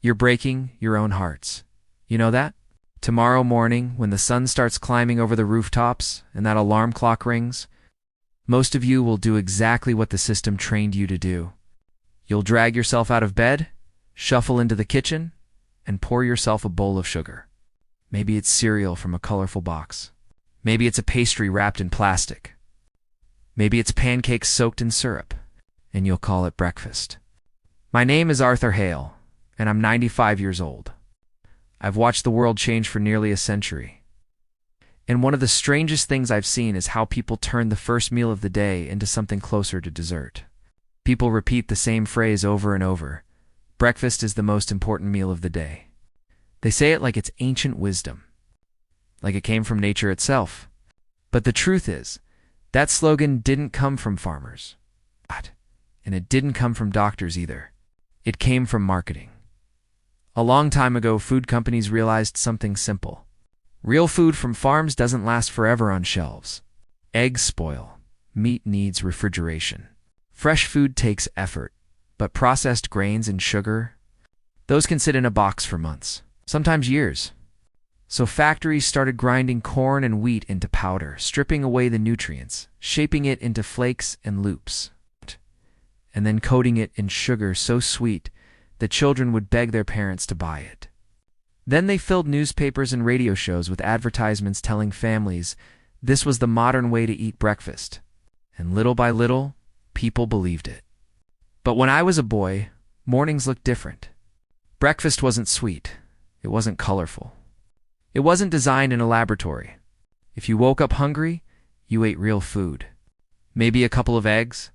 You're breaking your own hearts. You know that? Tomorrow morning, when the sun starts climbing over the rooftops and that alarm clock rings, most of you will do exactly what the system trained you to do. You'll drag yourself out of bed, shuffle into the kitchen, and pour yourself a bowl of sugar. Maybe it's cereal from a colorful box. Maybe it's a pastry wrapped in plastic. Maybe it's pancakes soaked in syrup, and you'll call it breakfast. My name is Arthur Hale, and I'm 95 years old. I've watched the world change for nearly a century. And one of the strangest things I've seen is how people turn the first meal of the day into something closer to dessert. People repeat the same phrase over and over. Breakfast is the most important meal of the day. They say it like it's ancient wisdom, like it came from nature itself. But the truth is, that slogan didn't come from farmers. And it didn't come from doctors either. It came from marketing. A long time ago, food companies realized something simple. Real food from farms doesn't last forever on shelves. Eggs spoil. Meat needs refrigeration. Fresh food takes effort, but processed grains and sugar, those can sit in a box for months, sometimes years. So factories started grinding corn and wheat into powder, stripping away the nutrients, shaping it into flakes and loops, and then coating it in sugar so sweet that children would beg their parents to buy it. Then they filled newspapers and radio shows with advertisements telling families this was the modern way to eat breakfast. And little by little, people believed it. But when I was a boy, mornings looked different. Breakfast wasn't sweet. It wasn't colorful. It wasn't designed in a laboratory. If you woke up hungry, you ate real food. Maybe a couple of eggs.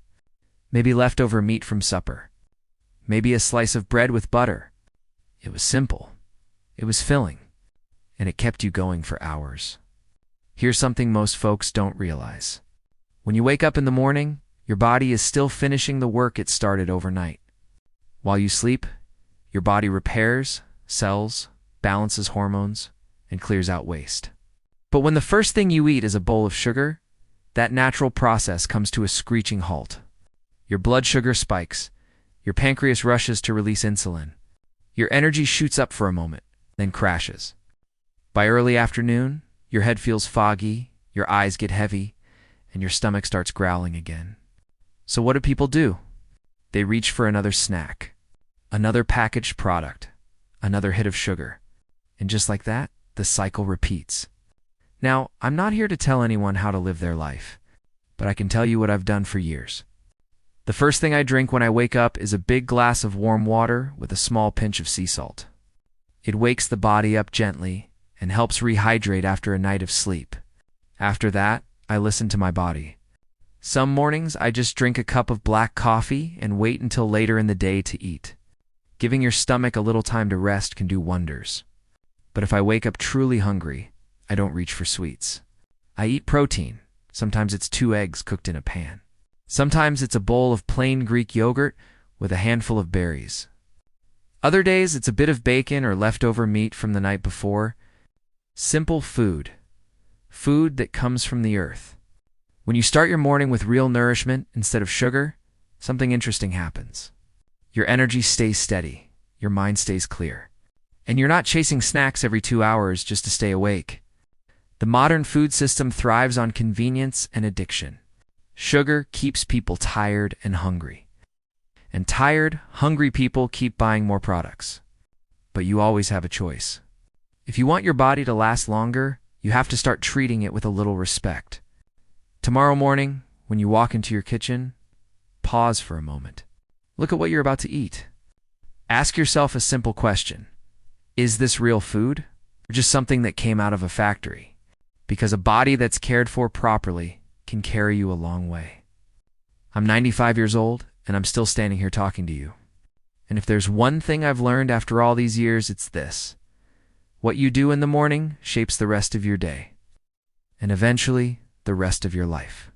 Maybe leftover meat from supper. Maybe a slice of bread with butter. It was simple. It was filling. And it kept you going for hours. Here's something most folks don't realize. When you wake up in the morning, your body is still finishing the work it started overnight. While you sleep, your body repairs cells, balances hormones, and clears out waste. But when the first thing you eat is a bowl of sugar, that natural process comes to a screeching halt. Your blood sugar spikes. Your pancreas rushes to release insulin. Your energy shoots up for a moment, then crashes. By early afternoon, your head feels foggy, your eyes get heavy, and your stomach starts growling again. So what do people do? They reach for another snack, another packaged product, another hit of sugar. And just like that, the cycle repeats. Now, I'm not here to tell anyone how to live their life, but I can tell you what I've done for years. The first thing I drink when I wake up is a big glass of warm water with a small pinch of sea salt. It wakes the body up gently and helps rehydrate after a night of sleep. After that, I listen to my body. Some mornings, I just drink a cup of black coffee and wait until later in the day to eat. Giving your stomach a little time to rest can do wonders. But if I wake up truly hungry, I don't reach for sweets. I eat protein. Sometimes it's 2 eggs cooked in a pan. Sometimes it's a bowl of plain Greek yogurt with a handful of berries. Other days, it's a bit of bacon or leftover meat from the night before. Simple food. Food that comes from the earth. When you start your morning with real nourishment instead of sugar, something interesting happens. Your energy stays steady. Your mind stays clear. And you're not chasing snacks every 2 hours just to stay awake. The modern food system thrives on convenience and addiction. Sugar keeps people tired and hungry. And tired, hungry people keep buying more products. But you always have a choice. If you want your body to last longer, you have to start treating it with a little respect. Tomorrow morning, when you walk into your kitchen, pause for a moment. Look at what you're about to eat. Ask yourself a simple question. Is this real food, or just something that came out of a factory? Because a body that's cared for properly can carry you a long way. I'm 95 years old, and I'm still standing here talking to you. And if there's one thing I've learned after all these years, it's this. What you do in the morning shapes the rest of your day, and eventually the rest of your life.